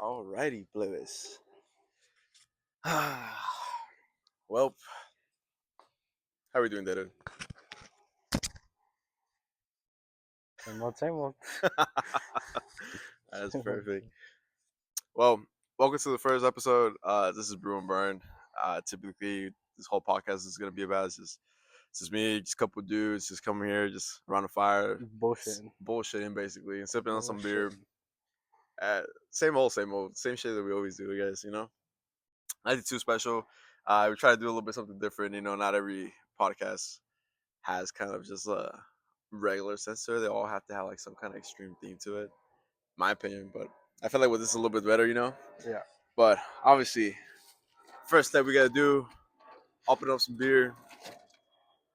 Alrighty, plebes. Well, how are we doing, David? Same old. That's perfect. Well, welcome to the first episode. This is Brew and Burn. Typically, this whole podcast is gonna be about it's just me, just a couple of dudes, just coming here, just around the fire, Bullshitting. bullshitting basically, and sipping on some beer. Bullshitting. Same old, same shit that we always do, I guess. Nothing too special. We try to do a little bit something different. Not every podcast has kind of just a regular censor. They all have to have like some kind of extreme theme to it. My opinion, but I feel like with this is a little bit better. Yeah. But obviously, first step we gotta do, open up some beer.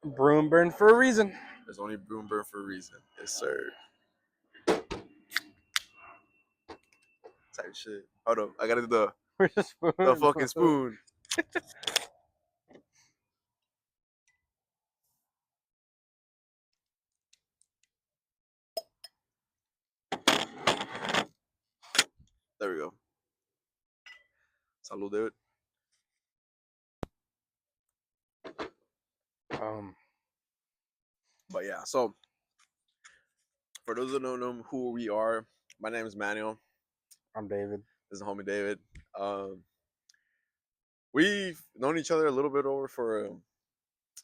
Brew and burn for a reason. There's only Brew and Burn for a reason. Yes, sir. Type shit. Hold up, I gotta do Where's the spoon? the fucking spoon. There we go. Salud, David. But yeah, so for those that don't know who we are, my name is Manuel. I'm David. This is homie David. We've known each other a little bit over for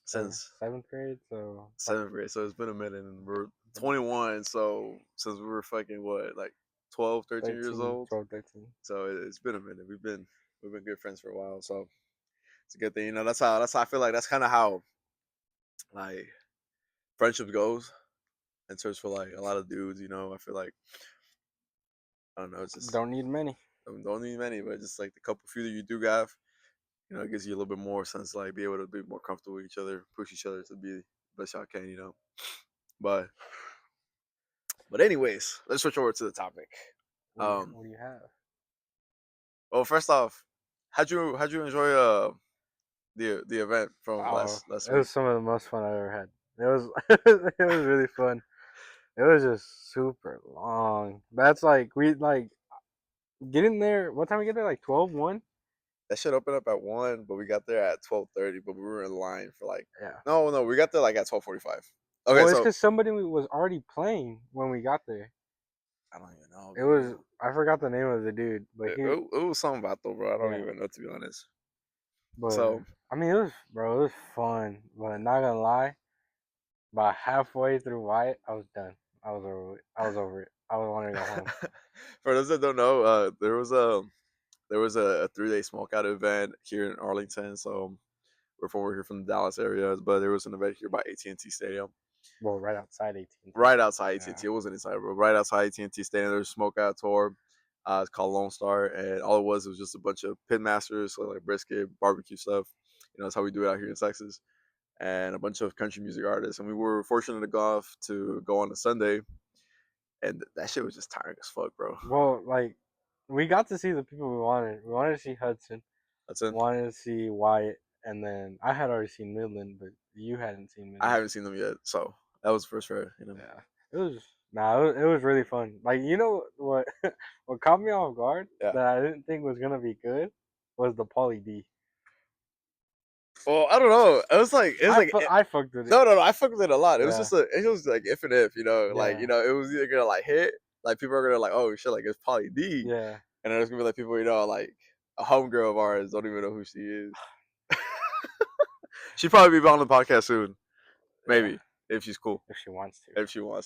since seventh grade, so 7th grade. So it's been a minute, and we're 21. So since we were fucking like 12, 13 years old. 12, 13. So it's been a minute. We've been good friends for a while. So it's a good thing. That's how I feel like that's kind of how like friendship goes. In terms for like a lot of dudes, I feel like I don't know. It's just Don't need many. don't need many, but just like the couple few that you do have. It gives you a little bit more sense, like be able to be more comfortable with each other, push each other to be the best y'all can. But anyways, let's switch over to the topic. What do you have? Well, first off, how'd you enjoy the event from last It week? was some of the most fun I've ever had. It was it was really fun. It was just super long. That's like we getting there. What time we get there? Like 12, 1? That should open up at 1, but we got there at 12:30. But we were in line for like Yeah. no, we got there like at 12:45. Okay, well, it's because somebody was already playing when we got there. I don't even know. It was I forgot the name of the dude, but it was something about though, bro. I don't even know, to be honest. But So I mean, it was fun. But not gonna lie, about halfway through Wyatt, I was done. I was over it. I was wanting to go home. For those that don't know, there was a 3-day smokeout event here in Arlington. So we're here from the Dallas area, but there was an event here by AT&T Stadium. Well, right outside AT&T. Right outside AT&T. It wasn't inside, but right outside AT&T Stadium. There was a smokeout tour. It's called Lone Star, and all it was just a bunch of pit masters, so like brisket, barbecue stuff. That's how we do it out here in Texas, and a bunch of country music artists. And we were fortunate enough to go on a Sunday, and that shit was just tiring as fuck, bro. Well, like we got to see the people we wanted. We wanted to see Hudson. Wanted to see Wyatt, and then I had already seen Midland, but you hadn't seen Midland. I haven't seen them yet, so that was the first try. Yeah, it was really fun. Like what what caught me off guard that I didn't think was gonna be good was the Pauly D. Well, I don't know. I fucked with it. No, I fucked with it a lot. It was just it was like if and if, like it was either gonna like hit, like people are gonna like, oh shit, like it's Pauly D. Yeah. And then there's gonna be like people, like a homegirl of ours don't even know who she is. She'd probably be on the podcast soon. Maybe. If she's cool. If she wants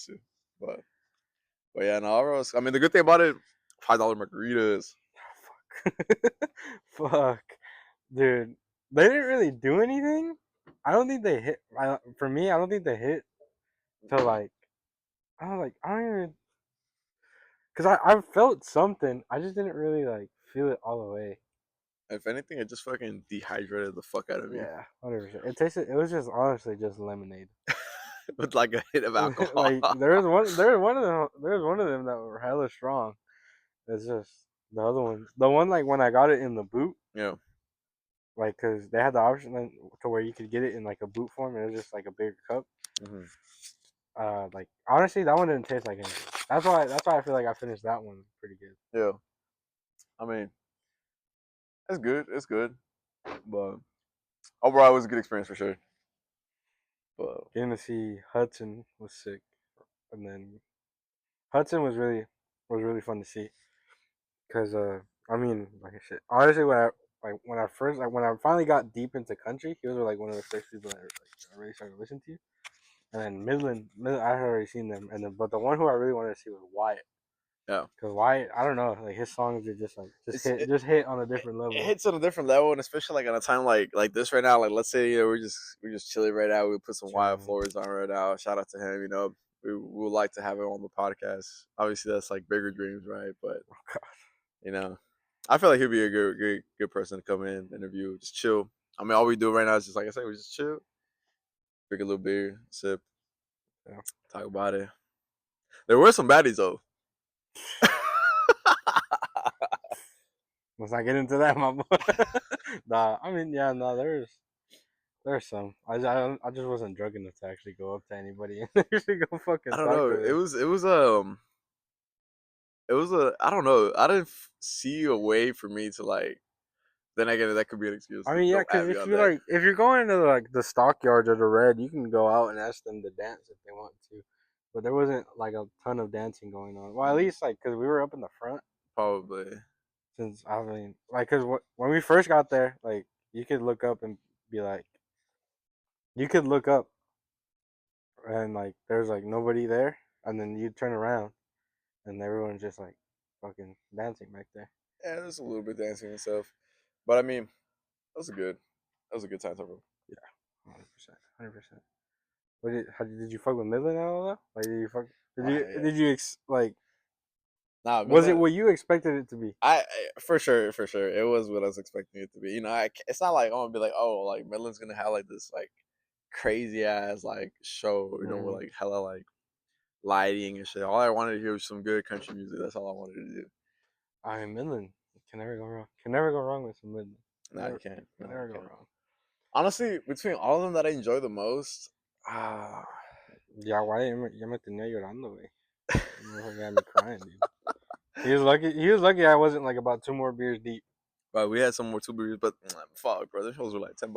to. But yeah, no, I mean the good thing about it, $5 margaritas. Fuck. Dude. They didn't really do anything. I don't think they hit. For me, I don't think they hit till like I don't even because I felt something. I just didn't really like feel it all the way. If anything, it just fucking dehydrated the fuck out of me. Yeah, 100%. It was just honestly just lemonade with like a hit of alcohol. Like there was one of them that were hella strong. It's just the other ones. The one like when I got it in the boot. Yeah. Like, cause they had the option to where you could get it in like a boot form, and it was just like a bigger cup. Mm-hmm. Like honestly, that one didn't taste like anything. That's why I feel like I finished that one pretty good. Yeah. mean, it's good. It's good, but overall, it was a good experience for sure. But Getting to see Hudson was sick, and then Hudson was really fun to see because I mean like I said honestly when I first like when I finally got deep into country, he was like one of the first people that I really started to listen to. And then Midland, I had already seen them, and then but the one who I really wanted to see was Wyatt. yeah, Cause Wyatt, I don't know, like his songs are just like it's it, just hit on a it different it level. hits on a different level, and especially like on a time like this right now. Like let's say we're just chilling right now. We put some Wyatt Chilling. Flores on right now. Shout out to him. We would like to have him on the podcast. Obviously, that's like bigger dreams, right? But Oh God. you know, I feel like he'd be a good person to come in, interview, just chill. I mean, all we do right now is just like I said, we just chill, drink a little beer, sip, Yeah. talk about it. There were some baddies though. Let's not get into that, my boy. Nah, I mean, yeah, no, there's some. I just wasn't drunk enough to actually go up to anybody and actually go I fucking don't talk know. to them. It was a I don't know. I didn't see a way for me to like. Then again, that could be an excuse I to mean, yeah, go because at me if on you that. like, if you're going to like the stockyards or the red, you can go out and ask them to dance if they want to. But there wasn't like a ton of dancing going on. Well, at Mm, least like because we were up in the front. probably. Since I mean, like, because when we first got there, like, you could look up and be like, you could look up and like there's like nobody there, and then you turn around and everyone's just like fucking dancing back there. Yeah, there's a little bit dancing and stuff, but I mean, that was a good time, bro. Yeah, 100%, 100%. Did you fuck with Midland at all? Though? Like, Yeah. did you like Nah, was it Midland. what you expected it to be? For sure, it was what I was expecting it to be. It's not like I'm gonna be like, oh, like Midland's gonna have like this like crazy ass like show, with Mm-hmm. like hella like lighting and shit. All I wanted to hear was some good country music. That's all I wanted to do. I mean, Midland can never go wrong. Can never go wrong with some Midland. Nah, you can't. Can No, never you go can't. wrong. Honestly, between all of them that I enjoy the most, ah, Ya, why ya me tenía llorando, güey. Motherfucker got me crying, dude. He was lucky. He was lucky I wasn't like about two more beers deep. but we had some more two beers, but fuck, bro, those shows were like $10.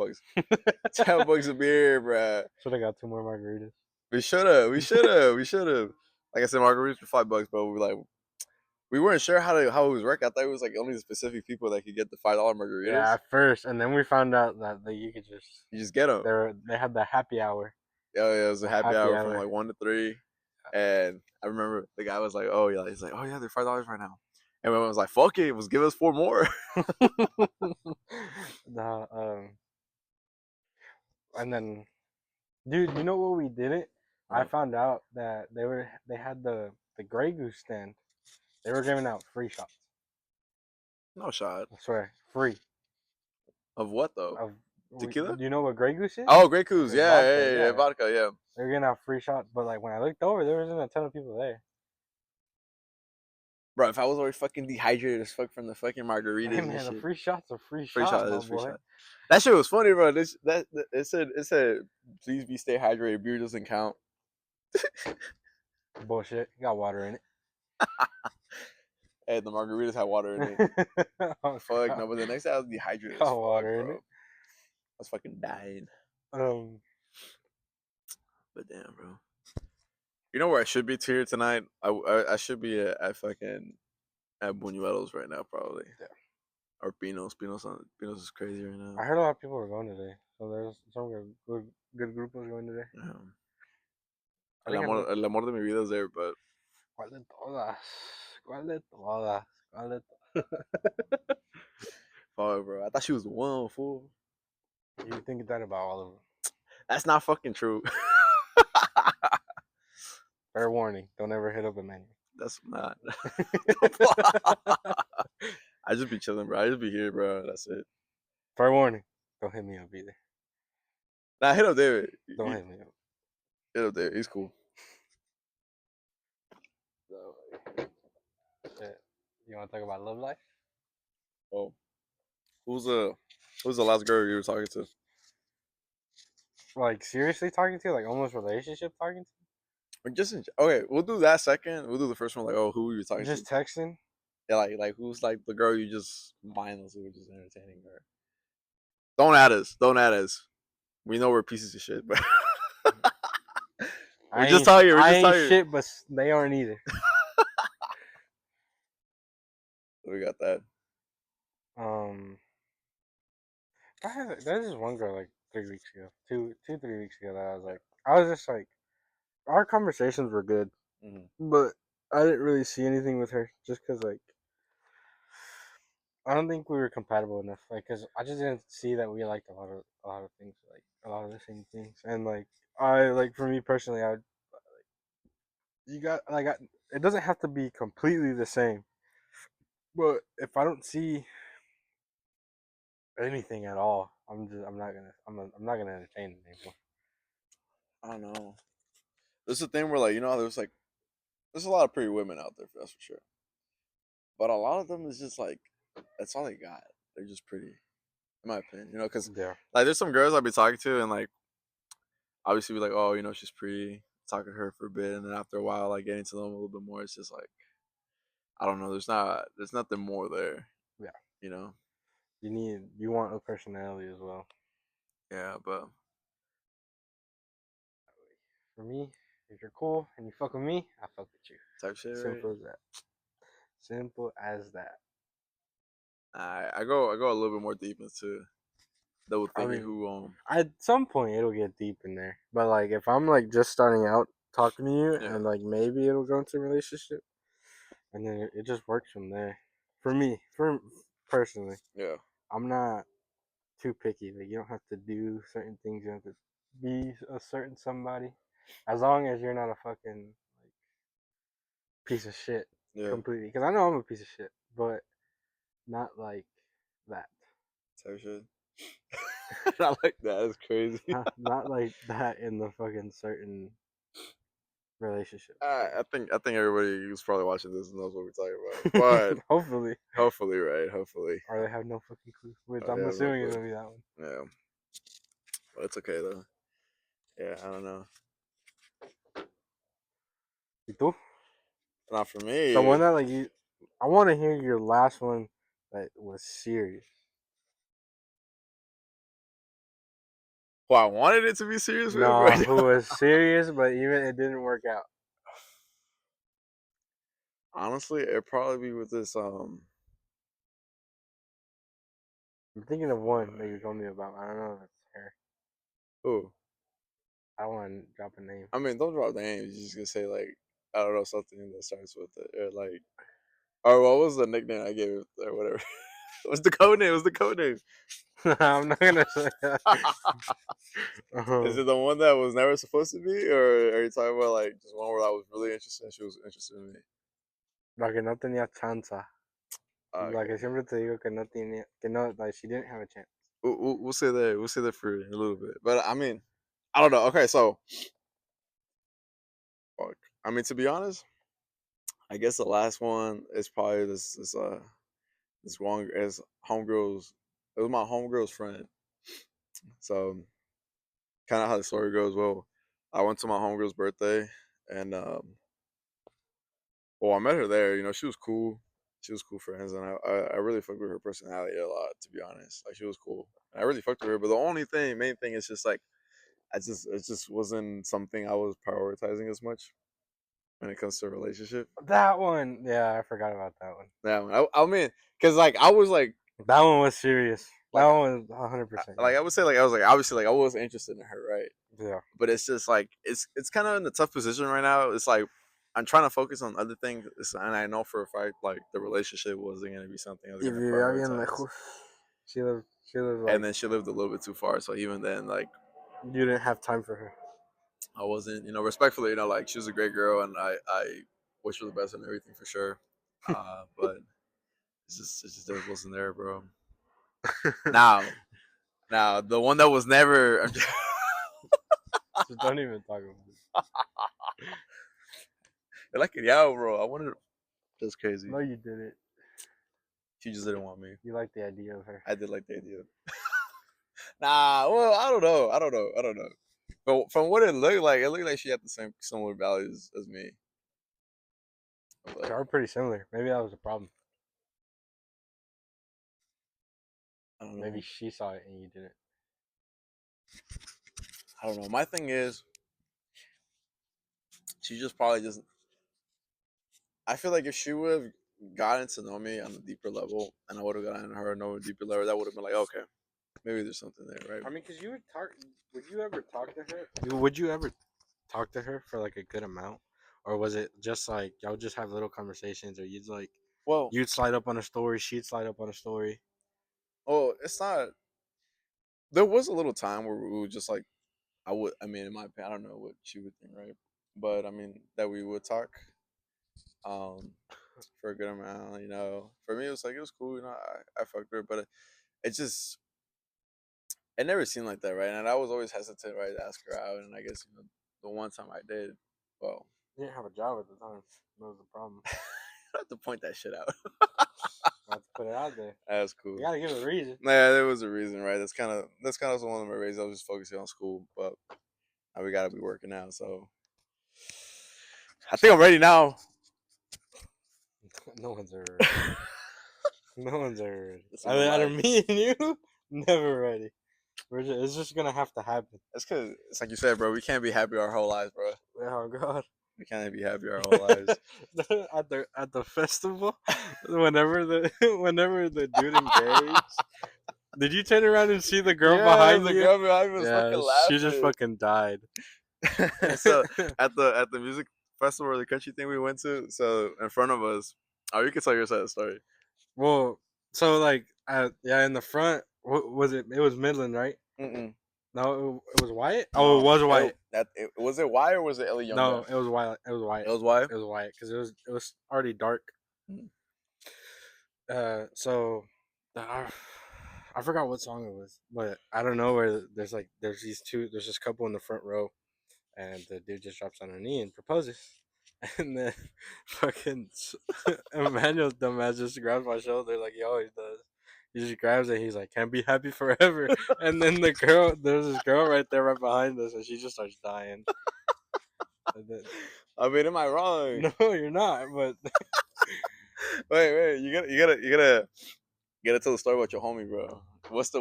$10 a beer, bro. Should have got two more margaritas. We should have. Like I said, margaritas for $5, bro. We weren't sure how it was working. I thought it was like only the specific people that could get the $5 Yeah, margaritas. at first, and then we found out that you could just You just get them. they had the happy hour. Yeah, yeah, it was a The happy happy hour from hour. like 1 to 3, and I remember the guy was like, "Oh yeah," he's like, "Oh yeah, they're $5 right now," and everyone was like, "Fuck it, let's give us 4 more." the and then, dude, you know what we did it? I Uh, found out that they had the Grey Goose stand. They were giving out free shots. no shot I swear, free. of what though? Of Tequila? do you know what Grey Goose is? Oh, Grey Goose. It's Yeah, vodka. yeah, yeah, Yeah, vodka. Yeah. they were giving out free shots. But like when I looked over, there wasn't a ton of people there. Bro, if I was already fucking dehydrated as fuck from the fucking Hey margaritas and man, a shit, free shot's a free free shot, shot my is free boy. shot. That shit was funny, bro. It said, please be stay hydrated. Beer doesn't count. Bullshit. Got water in And the margaritas had water in it. it. Oh Fuck god. no, but the next day I was dehydrated as Got fuck, water in bro. it. I was fucking dying. Um But damn, bro. You know where I should be here tonight? I should be at fucking at Buñuelos right now, probably. yeah. Or Pinos. Pinos is crazy right now. I heard a lot of people were going today. So there's some good group was going today. I think I know. El amor de mi vida is there, but ¿Cuál de todas? ¿Cuál de todas? ¿Cuál de fuck, bro. I thought she was the one, fool. You think that about all of them. That's not fucking true. Fair warning. Don't ever hit up a menu. That's not. I just be chilling, bro. I just be here, bro. That's it. Fair warning. Don't hit me up either. Nah, hit up David. Don't hit me up. Hit up David. He's cool. So, shit. You want to talk about love life? Oh, who's the last girl you were talking to? Like seriously talking to? Like almost relationship talking to? Or just okay, we'll do that second. We'll do the first one. Like, oh, who were you talking to? Just texting? Yeah, like who's like the girl you just mindlessly were just entertaining her? Don't add us. Don't add us. We know we're pieces of shit, but we're just talking. We're I just ain't talking. shit, but they aren't either. We got that. Um, there's this one girl like 3 weeks ago, 3 weeks ago that I was just like, our conversations were good, Mm-hmm. but I didn't really see anything with her just because like I don't think we were compatible enough. Like, cause I just didn't see that we liked a lot of things, like a lot of the same things, and like I like for me personally, I you got like it doesn't have to be completely the same, but if I don't see anything at all, I'm not gonna entertain it anymore. I don't know. This is the thing where like there's a lot of pretty women out there, that's for sure. But a lot of them is just like that's all they got. They're just pretty, in my opinion. Because Yeah, like there's some girls I'll be talking to, and like obviously be like, oh, she's pretty. Talking to her for a bit, and then after a while, like getting to know them a little bit more, it's just like I don't know. There's nothing more there. yeah. You know. You want a personality as well. Yeah, but For me, if you're cool and you fuck with me, I fuck with you. type shit, right? Simple as that. Simple as that. I go a little bit more deep into double I thinking mean, who at some point it'll get deep in there. But like if I'm like just starting out talking to you yeah and like maybe it'll go into a relationship and then it just works from there. For me, for personally, yeah I'm not too picky. Like you don't have to do certain things. You don't have to be a certain somebody. As long as you're not a fucking like piece of shit yeah completely. Because I know I'm a piece of shit, but not like that. type shit. I like that. It's crazy. Not like that in the fucking certain relationships. I think everybody who's probably watching this knows what we're talking about. But Hopefully. hopefully, right? Hopefully, Or they have no fucking clue. Which they I'm have no assuming it's clue. gonna be that one. Yeah, but it's okay though. Yeah, I don't know. ¿Y tú? Not for The one me. that like you I wanna hear your last one that was serious. Well, I wanted it to be serious with, No, but who was serious but even it didn't work out. honestly, it'd probably be with this. I'm thinking of one that you told me about. I don't know if it's her. Who? I don't wanna drop a name. I mean, don't drop names. You just gonna say like I don't know something that starts with it, or like, or what was the nickname I gave it, or whatever. What's the code name? What's the code name? I'm not gonna say that. Is Uh-huh. it the one that was never supposed to be, or are you talking about like just one where I was really interested and she was interested in me? La que no tenía chance. La que Okay, siempre te digo que no tenía, que no, like she didn't have a chance. we'll say that. We'll say that for a little bit, but I mean, I don't know. Okay, so fuck. I mean, to be honest, I guess the last one is probably this one is homegirl's. It was my homegirl's friend. So kind of how the story goes. Well, I went to my homegirl's birthday, and well, I met her there. She was cool. She was cool friends, and I really fucked with her personality a lot. To be honest, like she was cool. And I really fucked with her. But the main thing is just like it just wasn't something I was prioritizing as much when it comes to a relationship. That one, yeah, I forgot about that one. Yeah, I mean, because like I was That one was serious. That like one was 100%. Yeah, I would say like I was like obviously like I was interested in her, right? yeah. But it's just like it's kind of in a tough position right now. It's like I'm trying to focus on other things, and I know for a fact like the relationship wasn't gonna be something I was Y gonna vivía bien prioritize. lejos. She lived And like then she lived a little bit too far, so even then, like you didn't have time for her. I wasn't, respectfully, like she was a great girl, and I wish her the best and everything for sure. But it just wasn't there, bro. Now, now the one that was never. Just don't even talk about it. Like it, yeah, bro. I wanted. That's crazy. No, you didn't. She just didn't want me. You like the idea of her. I did like the idea. Nah, well, I don't know. I don't know. I don't know. But from what it looked like she had the same similar values as me. They Like, are pretty similar. Maybe that was a problem. I don't Maybe know. she saw it and you didn't. I don't know. My thing is, she just probably just. I feel like if she would have gotten to know me on a deeper level, and I would have gotten her to know a deeper level, that would have been like, okay, maybe there's something there, right? I mean, cause you would talk. Would you ever talk to her? Would you ever talk to her for like a good amount, or was it just like y'all just have little conversations, or you'd like Well, you'd slide up on a story, she'd slide up on a story? it's not. There was a little time where we would just like, I would. I mean, in my opinion, I don't know what she would think, right? But I mean, that we would talk. For a good amount. For me, it was like it was cool. I fucked her, but it just it never seemed like that, right? And I was always hesitant, right, to ask her out. And I guess the one time I did, well, You didn't have a job at the time. That was the problem. I have to point that shit out. I have to put it out there. That's You cool. gotta give a reason. Yeah, there was a reason, right? That's kind of one of my reasons. I was just focusing on school, but now we gotta be working now. So I think I'm ready now. No one's ever ready. No one's ever ready. That's a Either lie. me and you, never ready. It's just gonna have to happen. That's because it's like you said, bro. We can't be happy our whole lives, bro. Oh God. We can't be happy our whole lives. at the festival, whenever the dude engaged, did you turn around and see the girl Yeah, behind the you? girl behind me was fucking Yeah, she just laughing. fucking died. So at the music festival or the country thing we went to, so in front of us, oh, you can tell your side of the story. Well, so like, yeah, in the front, what was it? It was Midland, right? Mm-mm. No, it was Wyatt. Oh, it No, was Wyatt. was it Y or was it Ellie Young No, guy? it was Wyatt. It was Wyatt. It was Y. It was Wyatt because it was already dark. Mm. So I forgot what song it was, but I don't know where there's this couple in the front row, and the dude just drops on her knee and proposes, and then fucking Emmanuel dumbass just grabs my shoulder like he always does. He just grabs it. He's like, "Can't be happy forever." And then there's this girl right there, right behind us, and she just starts dying. And then, I mean, am I wrong? no, you're not. But Wait, you gotta tell the story about your homie, bro. What's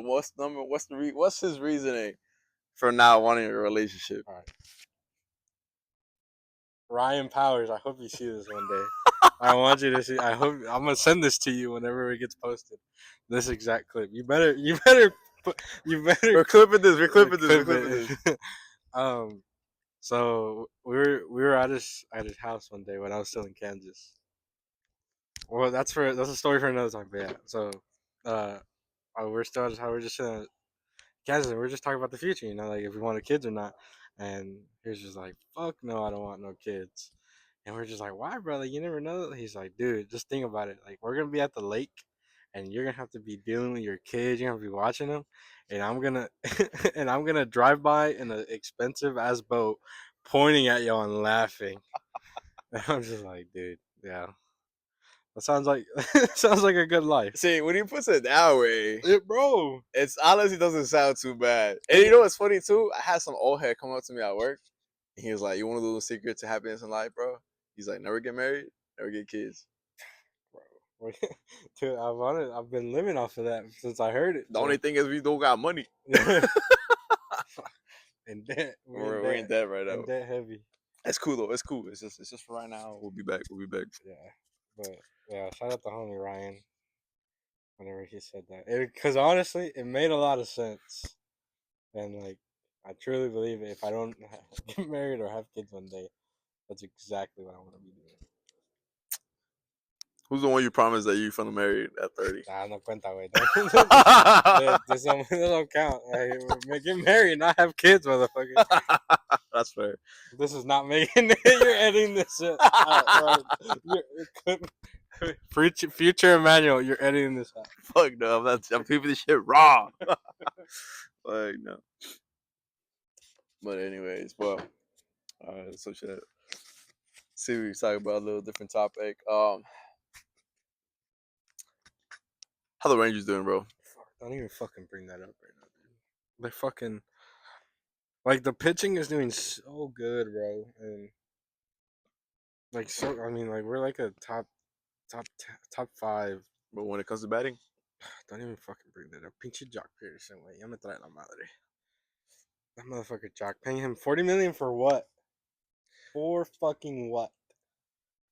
his reasoning for not wanting a relationship? all right, Ryan Powers. I hope you see this one day. I want you to see. I hope I'm gonna send this to you whenever it gets posted. This exact clip. You better We're clipping this. We're clipping this. We're clip clipping this. it. So we were at his house one day when I was still in Kansas. Well, that's a story for another time. But yeah, so uh, we're still at his house. We're just in Kansas, and we're just talking about the future. Like if we wanted kids or not. And he was just like, "Fuck no, I don't want no kids." And we're just like, "Why, brother? You never know." He's like, "Dude, just think about it. Like we're gonna be at the lake, and you're gonna have to be dealing with your kids. You're gonna be watching them, and I'm gonna and I'm gonna drive by in an expensive ass boat, pointing at y'all and laughing." And I'm just like, "Dude, yeah, that sounds like sounds like a good life." See, when he puts it that way, Bro. it's honestly doesn't sound too bad. And you know what's funny too? I had some old head come up to me at work. And he was like, "You want to know the secret to happiness in life, bro?" He's like, "Never get married, never get kids." Dude, I've been living off of that since I heard it. The only thing is we don't got money. In debt. We're in debt right now. In debt heavy. It's cool though. It's cool. It's just for right now. We'll be back. We'll be back. Yeah. But yeah, shout out to homie Ryan whenever he said that. Because honestly, it made a lot of sense. And like, I truly believe if I don't get married or have kids one day, that's exactly what I want to be doing. Who's the one you promised that you finna marry at 30? Nah, no cuenta, güey. This don't count. Get married, not have kids, motherfucker. That's fair. This is not making it. You're editing this out. Future Emmanuel, you're editing this out. Fuck no, I'm keeping this shit raw. Like no. But anyways, well, so shit. See, we talk about a little different topic. How the Rangers doing, bro? Fuck, don't even fucking bring that up right now, dude. They fucking like the pitching is doing so good, bro, and like so. I mean, like we're like a top 5. But when it comes to batting, don't even fucking bring that up. Pinche Jock Peterson, güey. Ya me trae la madre. That motherfucker Jock paying him 40 million for what? For fucking what?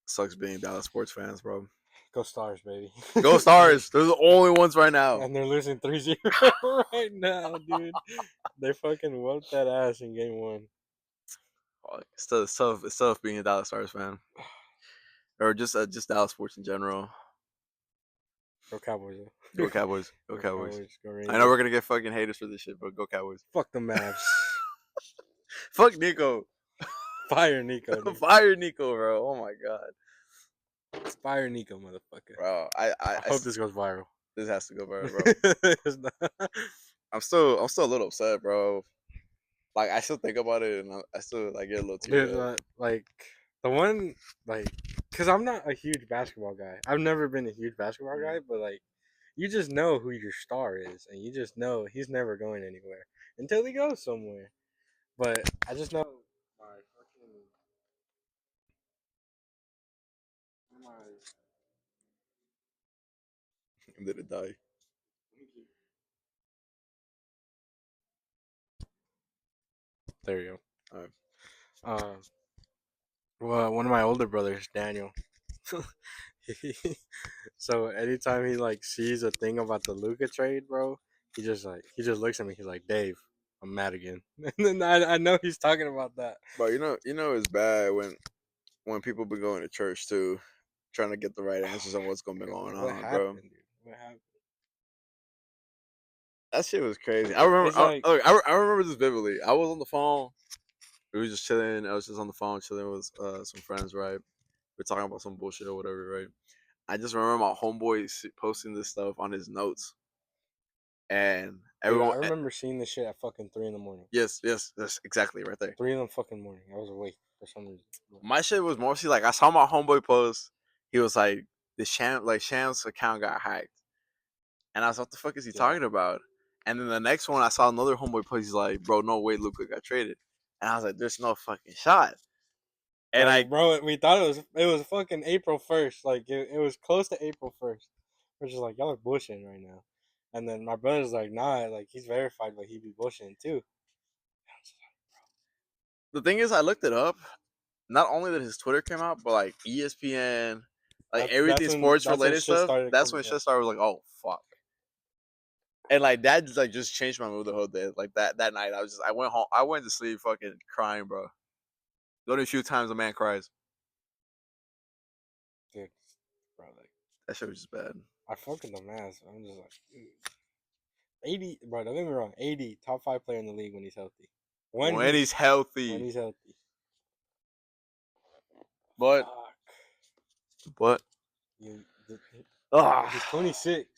Sucks being Dallas sports fans, bro. Go Stars, baby. Go Stars! They're the only ones right now. And they're losing 3-0 right now, dude. They fucking whooped that ass in game 1. It's tough being a Dallas Stars fan, or just Dallas sports in general. Go Cowboys, though. Go Cowboys! Go Go Cowboys! Cowboys. Go I know Rangers. we're gonna get fucking haters for this shit, but go Cowboys! Fuck the Mavs. Fuck Nico! Fire Nico, dude. Fire Nico, bro! Oh my god, Fire Nico, motherfucker. bro! I hope this goes viral. This has to go, bro. I'm still a little upset, bro. Like I still think about it, and I still like get a little teary. Dude, like the one, like, cause I'm not a huge basketball guy. I've never been a huge basketball guy, but like, you just know who your star is, and you just know he's never going anywhere until he goes somewhere. But I just know my fucking my. Did it die? There you All right. go. Well, one of my older brothers, Daniel. So anytime he like sees a thing about the Luca trade, bro, he just looks at me. He's like, "Dave, I'm mad again." And then I know he's talking about that. But it's bad when people be going to church too, trying to get the right answers on what's gonna be going What on, bro. happened, dude? What happened? That shit was crazy. I remember. It's like, I remember this vividly. I was on the phone. We were just chilling. I was just on the phone chilling with some friends, right? We're talking about some bullshit or whatever, right? I just remember my homeboy posting this stuff on his notes, and dude, everyone. I remember seeing this shit at fucking 3 in the morning. Yes, exactly right there. 3 in the fucking morning. I was awake for some reason. My shit was mostly like I saw my homeboy post. He was like, "The Sham's account got hacked," and I was, "What the fuck is he talking about?" And then the next one, I saw another homeboy post. He's like, "Bro, no way, Luca got traded," and I was like, "There's no fucking shot." And Like, bro, we thought it was fucking April 1st. Like it was close to April 1st. We're just like, y'all are bullshitting right now. And then my brother's like, nah, like he's verified, but he be bullshitting too. the thing is, I looked it up. Not only did his Twitter came out, but like ESPN, like everything sports That's when related shit stuff. started That's coming when out. shit started. Was like, oh fuck. And like that just changed my mood the whole day. Like that night, I went home. I went to sleep fucking crying, bro. The only few times a man cries. Dude, bro, like That shit was just bad. I fucking the mask. I'm just like, dude. 80, bro. Don't get me wrong. 80, top 5 player in the league when he's healthy. When he's healthy. When he's healthy. But Fuck. but You, ah, he's 26.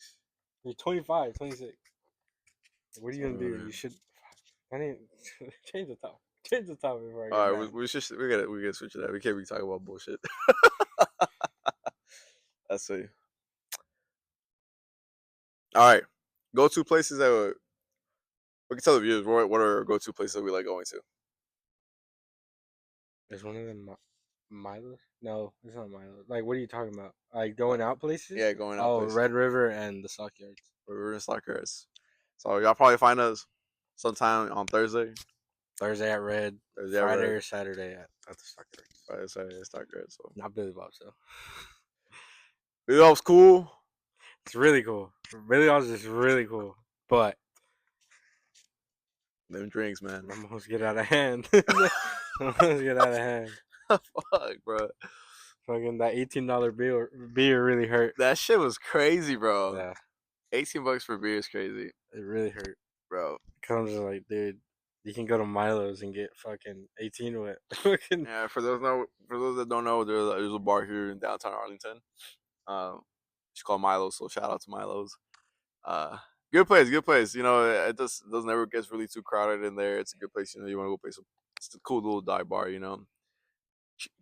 He's 25, 26. What are you gonna do? man. You should. I need change the topic. Change the topic before I get All right, mad. we gotta switch it up. We can't be talking about bullshit. Let's see. All right, go to places that we can tell the viewers what are go to places that we like going to. Is one of them Milo? No, it's not Milo. Like, what are you talking about? Like going out places? Yeah, going out Oh, places. Red River and the Stockyards. We're in Stockers. So y'all probably find us sometime on Thursday. Thursday at Red. Thursday at Friday Red. or Saturday at the Stockyards. Friday, Saturday, Stockers. So Not Billy Bob's though. Billy Bob's cool. It's really cool. Billy Bob's is really cool, but Them drinks, man. almost get out of hand. Almost get out of hand. Fuck, bro. Fucking that $18 beer really hurt. That shit was crazy, bro. Yeah, $18 for beer is crazy, it really hurt. bro. Comes like, dude, you can go to Milo's and get fucking 18 with fucking. Yeah, for those that don't know, there's a bar here in downtown Arlington. It's called Milo's, so shout out to Milo's. Good place, good place. You know, it just doesn't ever gets really too crowded in there. It's a good place. You know, you want to go play some. It's a cool little dive bar. You know,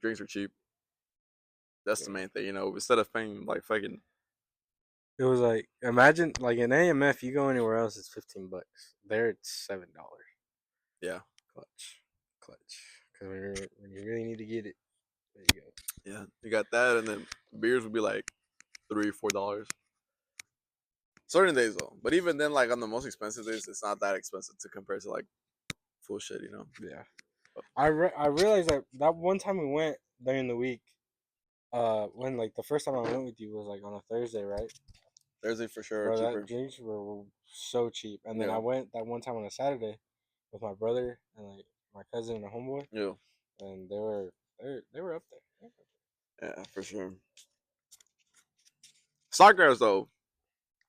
drinks are cheap. That's the main thing. You know, instead of paying like fucking. It was like, imagine like in AMF, you go anywhere else, it's $15. There, it's $7. Yeah. Clutch. Because when you really need to get it, there you go. Yeah, you got that, and then beers would be like $3, $4. Certain days though, but even then, like on the most expensive days, it's not that expensive to compare to like full shit, you know. Yeah. I realized that that one time we went during the week, when like the first time I went with you was like on a Thursday, right? Thursday for sure Bro, that cheaper. drinks were so cheap. And then I Yeah, went that one time on a Saturday with my brother and like my cousin and a homeboy, yeah, and they were up there. They were up yeah, for sure. Soccer though,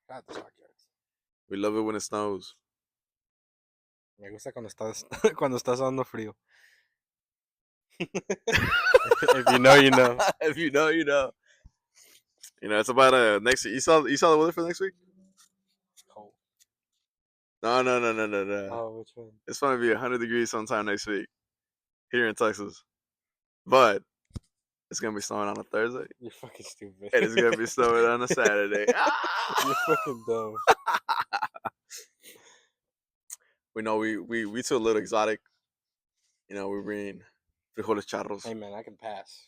there. Not the Stockyards. we love it when it snows. Me gusta cuando estás cuando estás dando frío. If you know, you know. If you know, you know. You know, it's about next. You saw the weather for next week? Cold. No, no, no, no, no, no. Oh, which one? It's going to be 100 degrees sometime next week here in Texas, but it's going to be snowing on a Thursday, You're fucking stupid. and it's going to be snowing on a Saturday. You're fucking dumb. We know we too a little exotic. You know, we bring frijoles charros. Hey man, I can pass.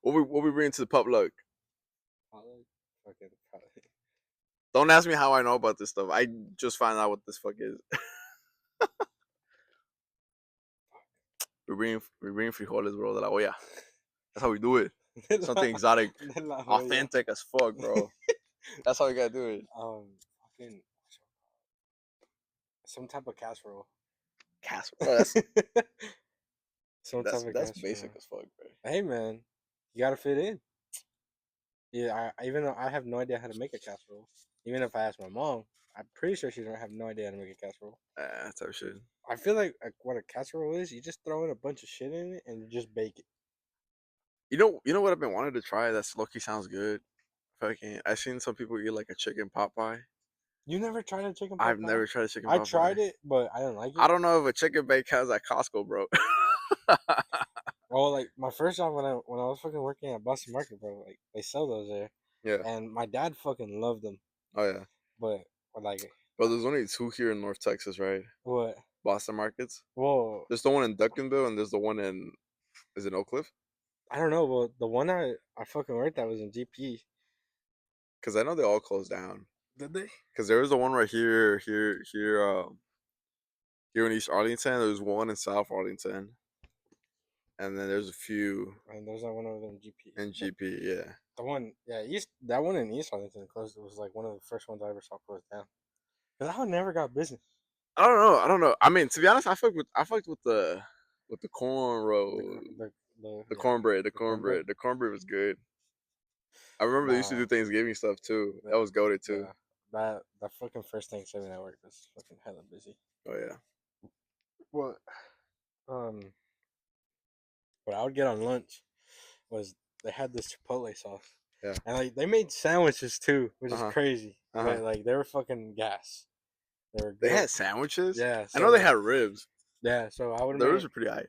What we bring to the public? Probably. Fucking probably. Don't ask me how I know about this stuff. I just found out what this fuck is. we bring frijoles, bro, de la olla. That's how we do it. Something exotic, De la olla. authentic as fuck, bro. That's how we gotta do it. Fucking some type of casserole. Casserole. Bro, Some that's type of that's casserole. basic as fuck, bro. Hey man, you gotta fit in. Yeah, even though I have no idea how to make a casserole, even if I ask my mom, I'm pretty sure she don't have no idea how to make a casserole. Type shit. I feel like what a casserole is, you just throw in a bunch of shit in it and you just bake it. You know what I've been wanting to try. That's low-key sounds good. Fucking, I've seen some people eat like a chicken pot pie. You never tried a chicken pot I've pie? never tried a chicken I pot tried pie. it, but I didn't like I it. don't know if a chicken bake counts at Costco, bro. Well, like my first job when I was fucking working at Boston Market, bro, like they sell those there, Yeah. and my dad fucking loved them. Oh yeah. But like, But there's only two here in North Texas, right? what? Boston markets. Well, There's the one in Duncanville, and there's the one in is it Oak Cliff? I don't know. Well, the one I fucking worked at was in GP. Because I know they all closed down. Did they? Because there was the one right here in East Arlington. There's one in South Arlington, and then there's a few And there's that one over there in GP. in GP. Yeah. The one, yeah, that one in East Arlington closed. It was like one of the first ones I ever saw closed down. Cause that one never got business. I don't know. I don't know. I mean, to be honest, I fucked with the The cornrow, the yeah, cornbread, the the cornbread. cornbread. The cornbread was good. I remember they used to do Nah, Thanksgiving stuff too. That was goated too. yeah, that fucking first Thanksgiving I worked was fucking hella busy. Oh yeah. What? Um, what I would get on lunch was they had this Chipotle sauce, Yeah. and like they made sandwiches too, which is Uh-huh. crazy. Uh-huh. But like they were fucking gas. They were They good. had sandwiches. Yeah, I know they so had ribs. yeah, so I would have The ribs made are pretty high.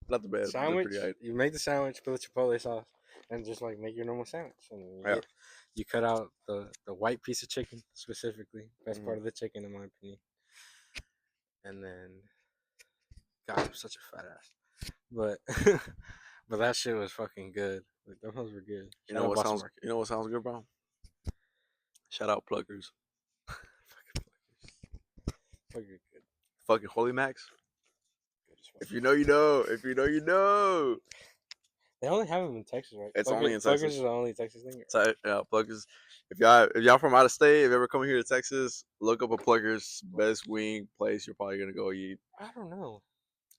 Not the bad. They're sandwich. pretty high. You make the sandwich, put the Chipotle sauce, and just like make your normal sandwich. And Yeah. you cut out the white piece of chicken specifically, best part Mhm. of the chicken in my opinion. And then, God, I'm such a fat ass. But but that shit was fucking good. Like those were good. You Shout know out what Boston sounds? Market. You know what sounds good, bro? Shout out pluggers. Fucking fucking good. Fucking Holy Max. Good as If fuck. you know, you know. If you know, you know. They only have them in Texas, right? It's only in Pluggers Texas. is the only Texas thing. So, yeah, pluggers. If y'all from out of state, if you ever come here to Texas, look up a pluggers best wing place. You're probably gonna go eat. I don't know.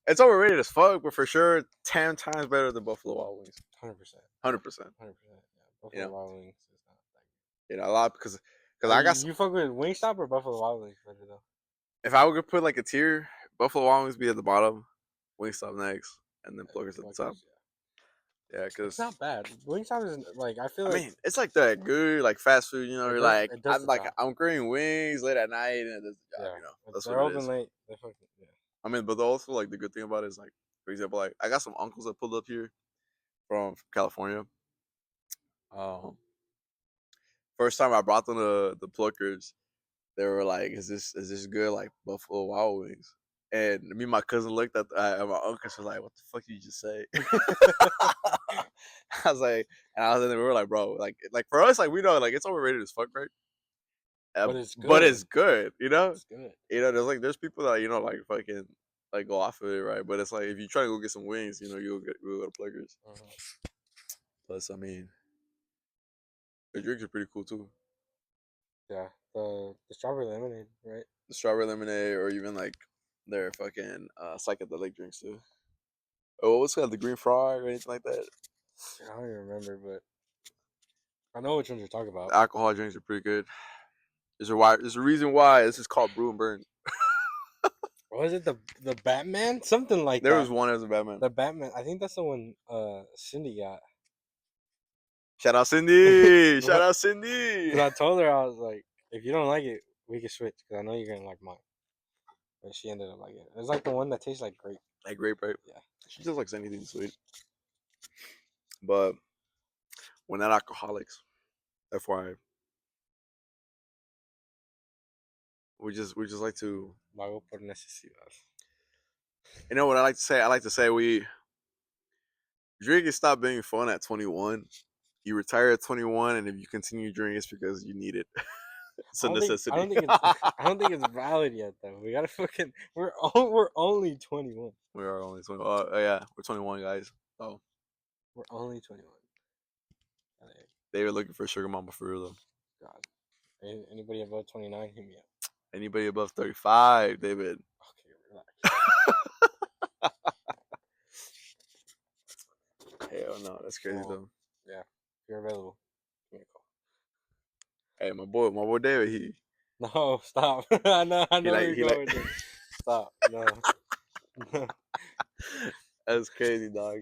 It's overrated as fuck, but for sure, 10 times better than Buffalo Wild Wings. 100%. 100%. 100%. Yeah. You Buffalo know, Wild Wings is not a lot because that I good. got. You fuck with Wingstop or Buffalo Wild Wings better though? If I were to put like a tier, Buffalo Wild Wings be at the bottom, Wingstop next, and then pluggers at the top. Pluggers, yeah. Yeah, It's because not bad. Wingstop is like I feel I like mean, it's like that good, like fast food. You know, you're like, it does the job. I'm craving wings late at night, and it does the job. Yeah, You know, if that's they're what it open is. late. They fucking yeah. I mean, but also like the good thing about it is like, for example, like I got some uncles that pulled up here from California. Um, First time I brought them the pluckers, they were like, "Is this good? Like Buffalo Wild Wings?" And me and my cousin looked at my uncle, was like, "What the fuck did you just say?" I was like, and we were like, "Bro, like for us, like we know, like it's overrated as fuck, right?" But it's but good. it's good. It's good. There's people that like fucking like go off of it, right? But it's like if you try to go get some wings, you'll go to Pluggers. Mhm. Plus, I mean, the drinks are pretty cool too. Yeah, the strawberry lemonade, right? The strawberry lemonade, or even like their fucking psychedelic drinks too. Oh, what's called the green frog or anything like that? I don't even remember, but I know which ones you're talking about. The alcohol drinks are pretty good. There's a reason why this is called Brew and Burn. Was it the Batman? Something like There was that. one as a Batman. The Batman. I think that's the one. Cindy got. Shout out Cindy! Shout Because out Cindy! I told her I was like, if you don't like it, we can switch. Because I know you're gonna like mine. But she ended up liking it. It's like the one that tastes like grape. Like grape, right? Yeah. She just likes anything sweet. But we're not alcoholics. FYI. We just like to. Vago por necesidad. You know what I like to say? I like to say we drinking stopped being fun at 21. You retire at 21, and if you continue drinking, it's because you need it. It's a I necessity. don't think it's. I don't think it's valid yet though. We gotta fucking. We're only 21. We are only 20. Yeah, we're 21 guys. Oh, We're only 21. they were looking for a sugar mama for real though. God. Anybody above 29, hit me up. Anybody above 35, David. Okay, relax. Hell no, that's crazy Well, though. yeah. If you're available, give me a call. Hey, my boy David, No, stop. I he know where like you're he going like. with this. Stop. No. That's crazy, dog.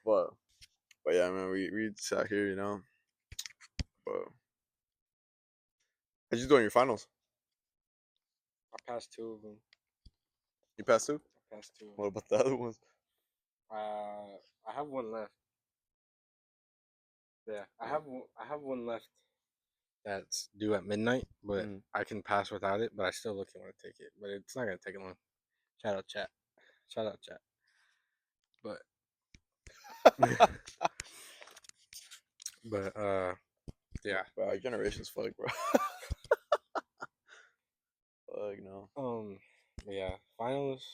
But but yeah, man, we just out here, But how'd you doing your finals? I passed two of them. You passed two. I passed two of What them. about the other ones? I have one left. Yeah, I have one left that's due at midnight, but Mm. I can pass without it. But I still look want to take it, but it's not gonna take long. Shout out chat. Shout out chat. But but yeah. Bro, our generation's fucked, bro. Fuck no. Yeah, finals.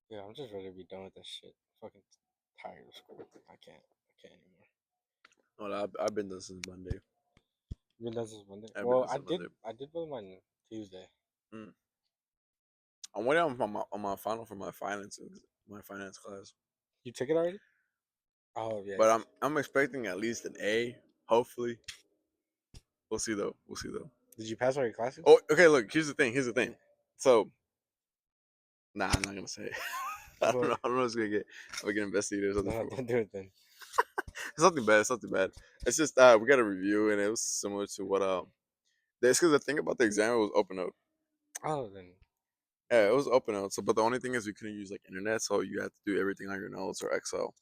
Yeah, I'm just ready to be done with this shit. Fucking tired of school. I can't anymore. No, I've been done since Monday. You been done since Monday? I've been Well, done since Monday. I did both mine Tuesday. Mm. I'm waiting on my final for my finance class. You took it already? Oh yeah. But I'm expecting at least an A. Hopefully, we'll see though. We'll see though. Did you pass all your classes? Oh, okay. Look, here's the thing. So, nah, I'm not gonna say it. I don't know. Well, I don't know. What's gonna get. I'm gonna investigate or something. no, don't do it then. It's nothing bad. It's nothing bad. It's just we got a review, and it was similar to what That's because the thing about the exam, it was open note. Oh then. Yeah, it was open note. So, but the only thing is we couldn't use like internet, so you had to do everything on your notes or Excel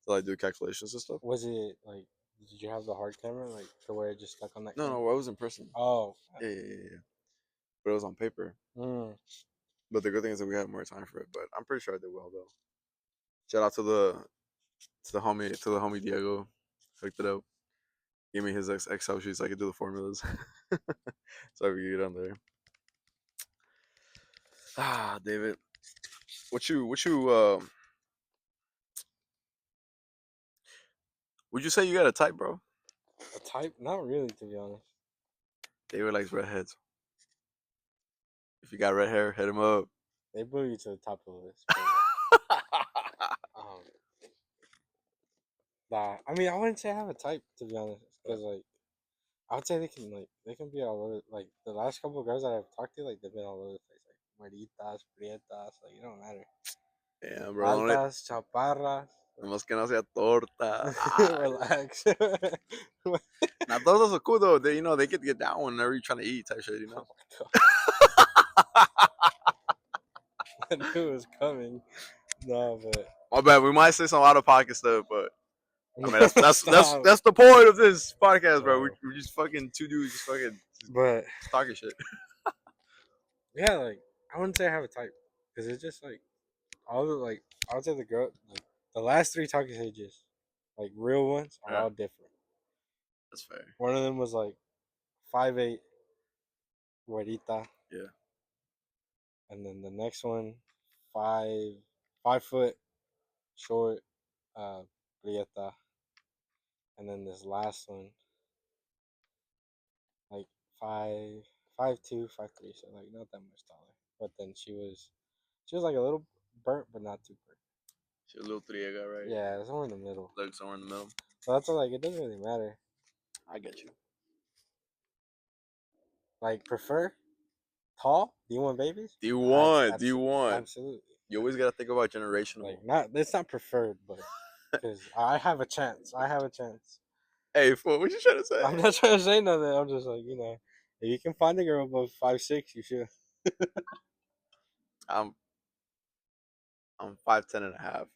to like do calculations and stuff. Was it like? Did you have the hard camera like to where it just stuck on that? No, camera? no, I was in person. Oh. Yeah. But it was on paper. Mm. But the good thing is that we had more time for it. But I'm pretty sure I did well though. Shout out to the homie Diego. Hooked it up. Gave me his Excel sheet so I could do the formulas. So I could get on there. Ah, David. What you would you say you got a type, bro? A type? Not really, to be honest. David likes redheads. If you got red hair, hit him up. They blew you to the top of the list. Um, nah, I mean, I wouldn't say I have a type to be honest, because like I would say they can be all over. Like the last couple of girls that I've talked to, like they've been all over the place. Like maritas, prietas, like it don't matter. Yeah, bro. Altas, chaparras. Nomás que no sea torta. Relax. Now those are cool though. They get down whenever you're trying to eat type shit. Oh my god, I knew it was coming. No, but My bad. We might say some out of pocket stuff, but I mean stop. that's the point of this podcast, bro. Bro. We're just fucking two dudes, But just talking shit. yeah, like I wouldn't say I have a type because it's just like all the like I would say like the last three talking stages, like real ones, are Yeah, all different. that's fair. One of them was like 5'8", Guarita, Yeah. and then the next one, 5 foot short, Prieta, and then this last one, like five, 5'2", 5'3", so like not that much taller. But then she was like a little burnt, but not too burnt. She's a little triega, right? Yeah, it's somewhere in the middle. Like somewhere in the middle. But that's all, like it doesn't really matter. I get you. Like prefer tall? Do you want babies? Do you want? Do you Absolutely, want? absolutely. You always gotta think about generational. Like not, it's not preferred, but because I have a chance. I have a chance. Hey, fool, what you trying to say? I'm not trying to say nothing. I'm just like, if you can find a girl above 5'6", you should. I'm I'm 5'10" and a half.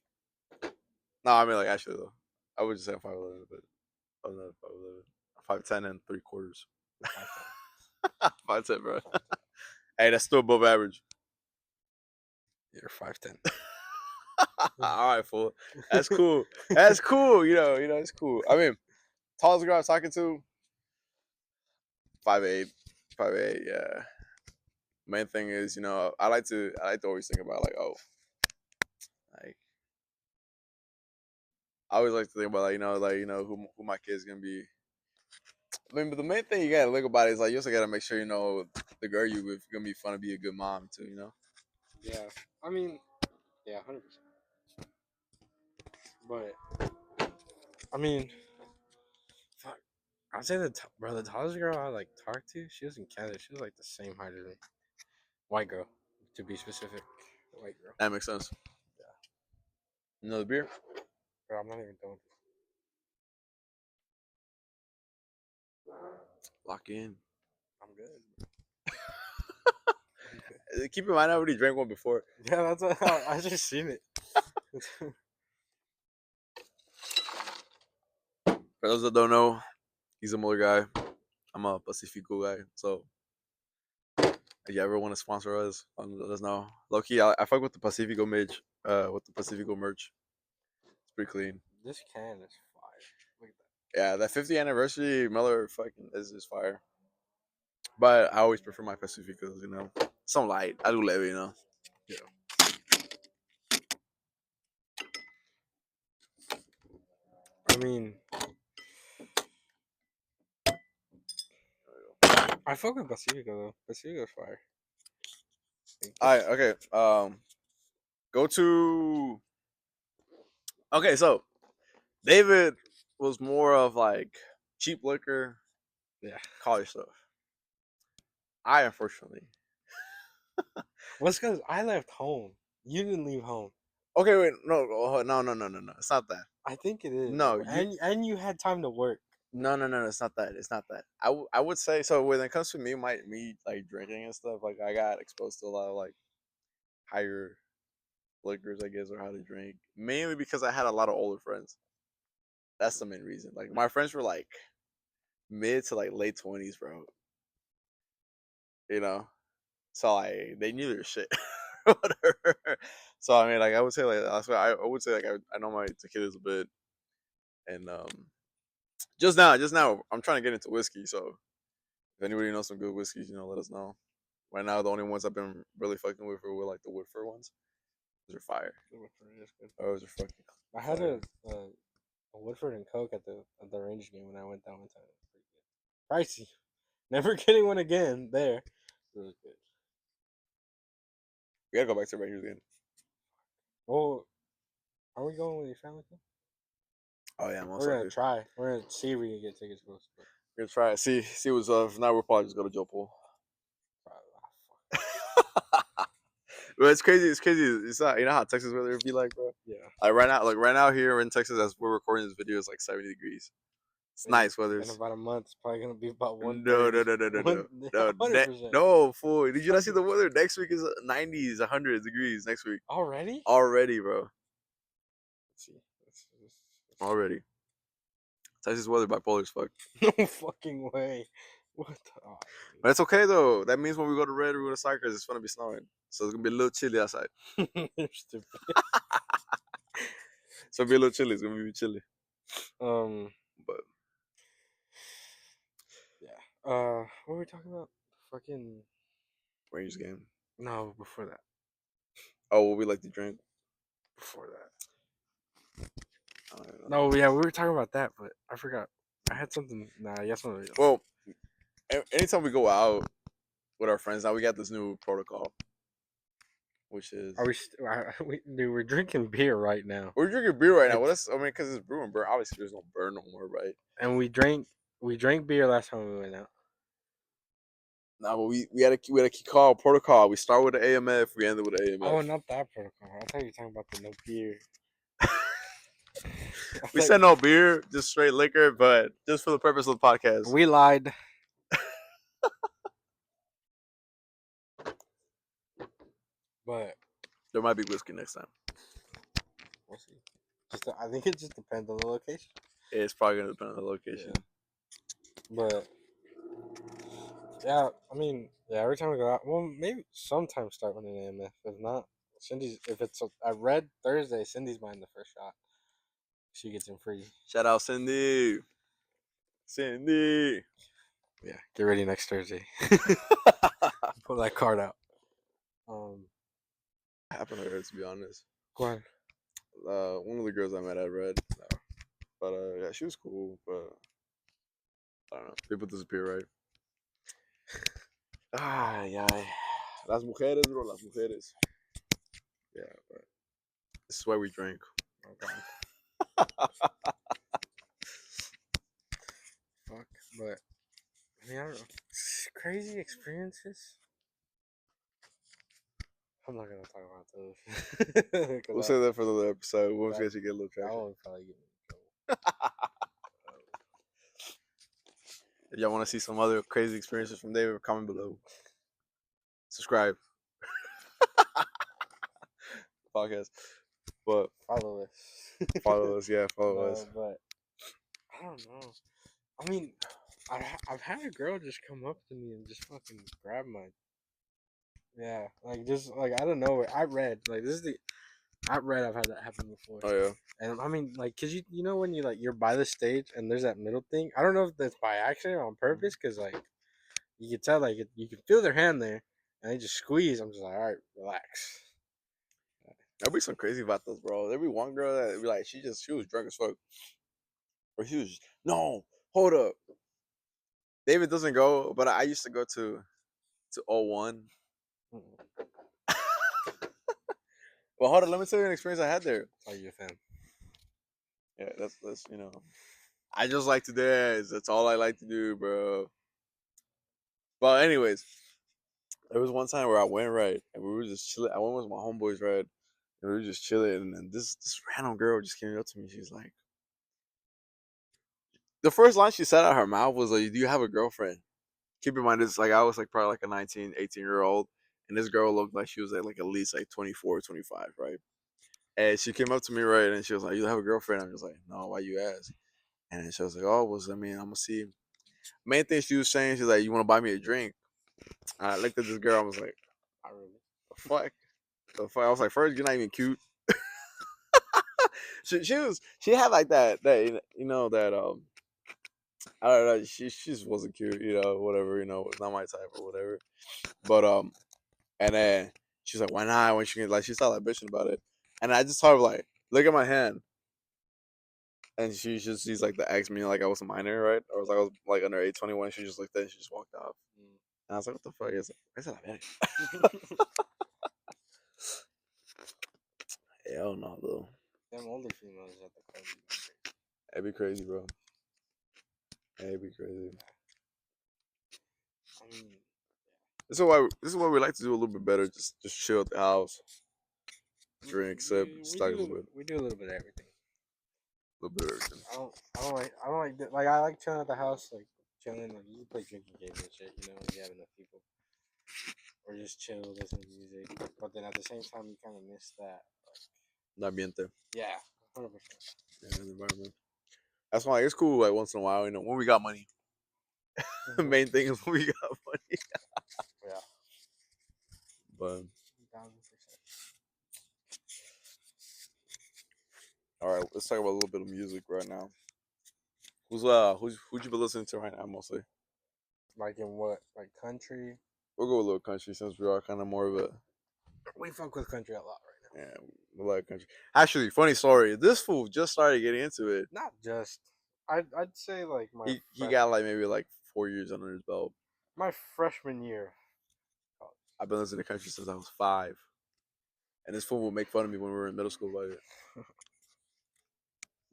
No, I mean like actually though. I would just say I'm 5'11", but I'm not 5'11". I'm 5'10" and 3/4. 5'10", bro. Hey, that's still above average. You're 5'10". All right, fool. That's cool. That's cool. It's cool. I mean, tallest girl I was talking to, 5'8", 5'8". Yeah. Main thing is, I like to always think about like, oh, like I always like to think about who my kid's gonna be. I mean, but the main thing you gotta think about is like you also gotta make sure the girl you with gonna be fun to be a good mom too. Yeah, I mean, yeah, 100%. But I mean, fuck. I'd say the tallest girl I like talked to, she was in Canada. She was like the same height as me. White girl, to be specific. White girl. That makes sense. Yeah. Another beer. Bro, I'm not even done with Lock in. I'm good. I'm good. Keep in mind I already drank one before. Yeah, that's what I just seen it. For those that don't know, he's a Muller guy. I'm a Pacifico guy. So if you ever want to sponsor us, let us know. Low key, I fuck with the Pacifico merch. With the Pacifico merch, it's pretty clean. This can is fire. Look at Yeah, that 50th anniversary Miller fucking is fire. But I always prefer my Pacificos. Some light. I do leve. that. I mean, I fuck with Pacifico though. Pacifico's fire. All right, okay. Go to. Okay, so David was more of like cheap liquor, Yeah. college stuff. I unfortunately. What's because I left home. You didn't leave home. Okay, wait, no, no. It's not that. I think it is, No, bro. you. And you had time to work. No. It's not that. It's not that. I would say so. When it comes to me like drinking and stuff, like I got exposed to a lot of like higher liquors, I guess, or how to drink. Mainly because I had a lot of older friends. That's the main reason. Like my friends were like mid to like late 20s, bro. You know, so like they knew their shit. Whatever. So I mean, like I would say, like that's why I would say, like I know my tequilas a bit, and just now, I'm trying to get into whiskey. So if anybody knows some good whiskeys, let us know. Right now, the only ones I've been really fucking with are like the Woodford ones. Those are fire. Good. Those are fucking I had fire. a Woodford and Coke at the Rangers game when I went that one time. Pretty good. Pricey. Never getting one again. There. It was good. We gotta go back to Rangers again. Well, are we going with your family too? Oh yeah, most We're gonna likely. try. We're gonna see if we can get tickets for us. But We're gonna try it. See what's up. If not, we'll probably just go to Joe Pool. probably, But it's crazy. It's crazy. It's not. You know how Texas weather be like, bro. yeah. Like right now here in Texas, as we're recording this video, it's like 70 degrees. It's nice In weathers. about a month, it's probably gonna be about No, 130. no, no, no, no, no, no, 100%. no, fool. Did you not see the 100%. weather? Next week is 90s, 100 degrees next week. Already? Already, bro. Let's see. Let's see. Already. Texas weather bipolar as fuck. No fucking way. What the? Oh, But it's okay though. That means when we go to Red, we go to Cypress, it's gonna be snowing. So it's gonna be a little chilly outside. dude. You're stupid. So it'll be a little chilly. It's gonna be chilly. Um. But Yeah. What were we talking about? fucking Rangers game. no, before that. Oh, what we like to drink? Before that. I don't know. No, yeah, we were talking about that, but I forgot. I had something. Nah, yes, no. Well, anytime we go out with our friends, now we got this new protocol, which is Are we? Dude, we're drinking beer right now, we're drinking beer right now. Well, it's, that's I mean, because it's Brew and Burn. Obviously, there's no burn no more, right? and we drank beer last time we went out. Nah, but we had a key call protocol. We start with the AMF, we end it with the Oh, AMF. not that protocol. I thought you were talking about the no beer. We said no beer, just straight liquor, but just for the purpose of the podcast. We lied. But There might be whiskey next time. we'll see. I think it just depends on the location. It's probably gonna depend on the location. But yeah, I mean, yeah, every time we go out, well, maybe sometimes start with an AMF. If not, Cindy's. If it's a red Thursday, Cindy's buying the first shot. She gets in free. Shout out Cindy. Cindy. Yeah, get ready next Thursday. Pull that card out. Happened to her, to be honest. Go on. One of the girls I met at Red, but yeah, she was cool, but I don't know. People disappear, right? Yeah. Las mujeres, bro, las mujeres. Yeah, but this is why we drink. Okay. Fuck, but I mean, I don't know. Crazy experiences. I'm not gonna talk about those. We'll Because say that for another episode. Once that, we actually get a little that traction. one probably get me in trouble. If y'all want to see some other crazy experiences from David, comment below. Subscribe. Podcast. But Follow us. follow us, yeah, follow us. But I don't know. I mean, I've had a girl just come up to me and just fucking grab my. Yeah, like just like I don't know. I read like this is the. I read I've had that happen before. Oh yeah. And I mean, like, cause you know when you like you're by the stage and there's that middle thing. I don't know if that's by accident or on purpose, cause like you can tell like you can feel their hand there, and they just squeeze. I'm just like, all right, relax. There'll be some crazy vatos, bro. There'll be one girl that be like, she was drunk as fuck. Or she was no, hold up. David doesn't go, but I used to go to 01. Mm-mm. Well, hold on, let me tell you an experience I had there. Are you a fan? Yeah, that's I just like to dance. That's all I like to do, bro. But anyways, there was one time where I went right, and we were just chilling. I went with my homeboys right, and we were just chilling, and then this random girl just came up to me. She's like, the first line she said out of her mouth was like, "Do you have a girlfriend?" Keep in mind, it's like I was like probably like a 19, 18-year old, and this girl looked like she was like at least like 24, 25, right? And she came up to me right, and she was like, "You have a girlfriend?" I'm just like, "No, why you ask?" And then she was like, "Oh, was I mean, I'm gonna see." Main thing she was saying, she's like, "You want to buy me a drink?" And I looked at this girl, I was like, I really. "The fuck, the fuck?" I was like, "First, you're not even cute." She had like that that I don't know, she just wasn't cute, whatever, was not my type or whatever. But and then she's like, "Why not?" When she started like bitching about it, and I just told her like, "Look at my hand." And she's like the asked me like I was a minor, right? Or was I was like under age 21. She just looked at it and she just walked off. And I was like, "What the fuck is it?" I said, "Hell no, though. Them older females at the club. That'd be crazy, bro. That'd be crazy." I mean, This is why we like to do a little bit better. Just chill at the house, drink, sip, we stack a little bit, we do a little bit of everything. a little bit of everything. I don't like I like chilling at the house, like chilling, like you play drinking games and shit, you know, when you have enough people, or just chill, listen to music. But then at the same time, you kind of miss that. Not ambiente. Yeah, 100%. Yeah, the environment. That's why it's cool. Like once in a while, when we got money. The main thing is when we got money. Yeah, But 1000%. all right, let's talk about a little bit of music right now. Who'd you been listening to right now mostly? Like in what? Like country? We'll go with a little country since we are kind of more of a We fuck with country a lot right yeah, we like country. Actually, funny story. This fool just started getting into it. now. Not just. I'd say like He got like maybe like 4 years under his belt. my freshman year. I've been listening to country since I was 5, and this fool will make fun of me when we were in middle school about it.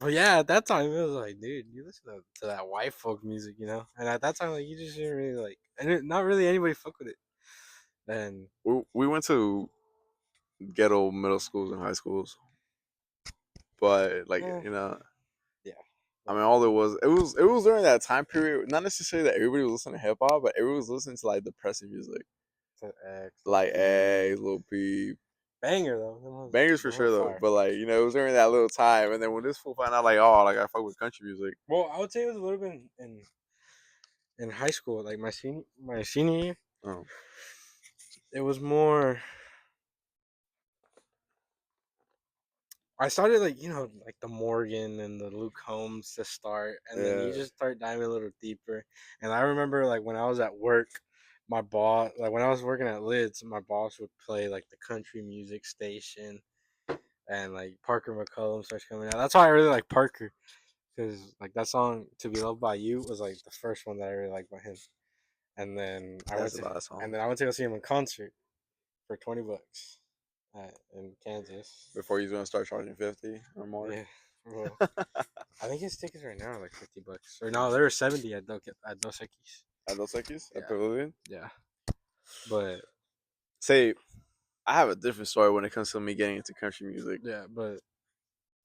But yeah, at that time it was like, dude, you listen to that white folk music, you know. And at that time, like, you just didn't really like, and not really anybody fuck with it. And We went to ghetto middle schools and high schools, but like eh, you know, yeah, I like, mean, all it was during that time period. Not necessarily that everybody was listening to hip hop, but everybody was listening to like depressing music, to X, like Peep. Eggs, Lil Peep, Banger though, bangers for them sure hoes though. fire. But like it was during that little time, and then when this fool found out like like I fuck with country music, Well, I would say it was a little bit in high school, like my senior year. oh It was more. I started like like the Morgan and the Luke Holmes to start, and then you yeah, just start diving a little deeper. And I remember like when I was at work, my boss, like when I was working at Lids, my boss would play like the country music station, and like Parker McCullum starts coming out. That's why I really like Parker, because like that song "To Be Loved by You" was like the first one that I really liked by him. And then that's the last song. I went to go see him in concert for $20 in Kansas. Before he's gonna start charging 50 or more. Yeah, well, I think his tickets right now are like $50, or no, they were 70 at Dos Equis. At Dos Equis at Yeah, Pavilion. yeah, but Say, I have a different story when it comes to me getting into country music. yeah, but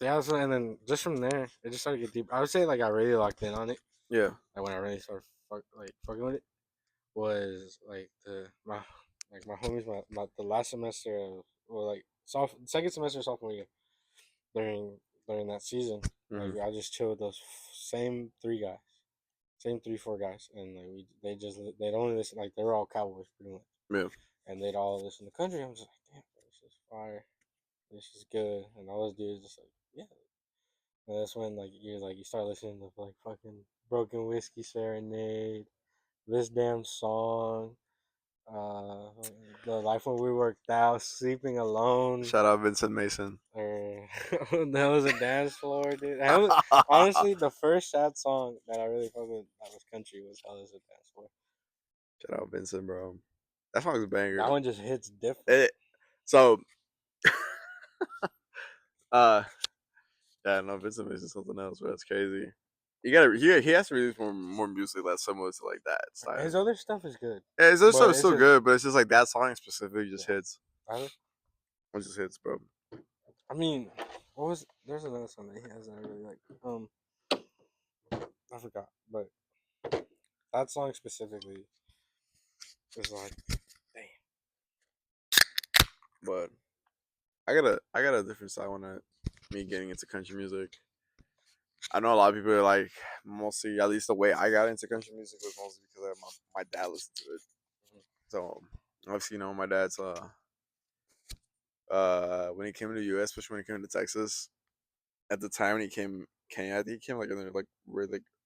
yeah. So and then just from there, it just started to get deep. I would say like I really locked in on it. Yeah. Like when I really started fucking with it was like my homies the last semester of like second semester of sophomore year during that season. Like Hmm. I just chilled with those same three guys, same 3 4 guys, and like they'd only listen like they were all cowboys pretty much, Yeah. and they'd all listen to country. I'm just like, damn, bro, this is fire, this is good, and all those dudes just like, yeah. And that's when you start listening to like fucking Broken Whiskey Serenade, this damn song, uh, the life when we worked out, sleeping alone, Shout out Vincent Mason. or that was a dance floor, dude. Honestly, the first sad song that I really fucked with that was country was Hell is a Dance Floor. Shout out Vincent, bro. That song's a banger. That one just hits different. It, so, uh, yeah, no, Vincent Mason's something else, bro. That's crazy. He has to release more music that's similar to like that His style. other stuff is good, Yeah, his other stuff but is it's still just good, but it's just like that song in specific just yeah. hits. I, It just hits, bro. I mean, there's another song that he has that I really like. I forgot, but that song specifically is like, damn. But I got a different side on that. Me getting into country music. I know a lot of people are like mostly at least the way I got into country music was mostly because my dad listened to it. So obviously my dad's when he came to the US, especially when he came to Texas, at the time when he came I think he came like in the like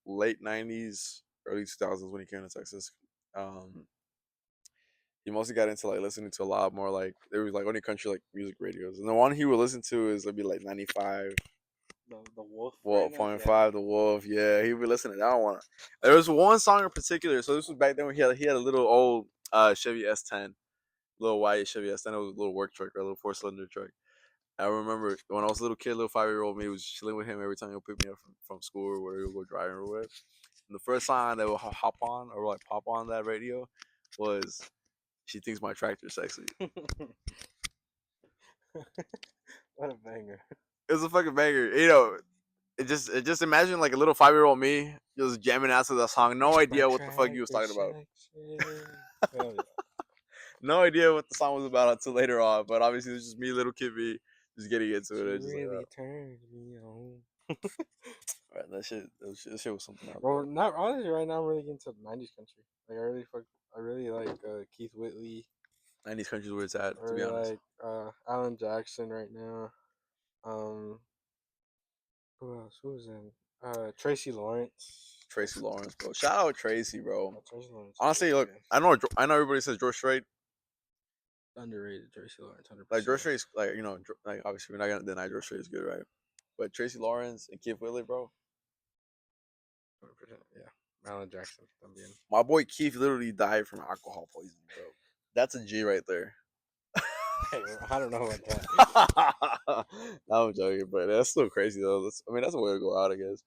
late '90s, early 2000s when he came to Texas. Um he mostly got into like listening to a lot more like there was like only country like music radios. And the one he would listen to is maybe like 95 The Wolf Well, radio, point yeah. five, the Wolf. Yeah, he be listening to that one. There was one song in particular. So this was back then when he had a little old Chevy S10, little white Chevy S10. It was a little work truck, or a little 4 cylinder truck. I remember when I was a little kid, little 5 year old me was chilling with him every time he'll pick me up from school or where he'll go driving or whatever. And the first song that would hop on or like pop on that radio was "She Thinks My Tractor's Sexy." What a banger. It was a fucking banger. It just imagine like a little 5 year old me just jamming out to that song. No My idea what the fuck he was tractor talking about. section. Hell yeah. No idea what the song was about until later on. But obviously, it's just me, little kid, me, just getting into it. She It's just like, really turns me on. right, that shit was something else, Well, bro. not honestly. Right now, I'm really into '90s country. Like I really like Keith Whitley. And these countries where it's at, I to be really honest. like Alan Jackson right now. Um, who else? Who was in? Tracy Lawrence. Tracy Lawrence, bro. Shout out Tracy, bro. Tracy Lawrence. Honestly, look, I know everybody says George Strait. Underrated Tracy Lawrence, Like 100%. George Strait's, like like obviously we're not gonna deny George Strait is good, right? But Tracy Lawrence and Keith Whitley, bro. 100%. Yeah. Alan Jackson también. My boy Keith literally died from alcohol poisoning, bro. That's a G right there. Hey, I don't know about that. No, I'm joking, but that's still crazy though. That's a way to go out, I guess.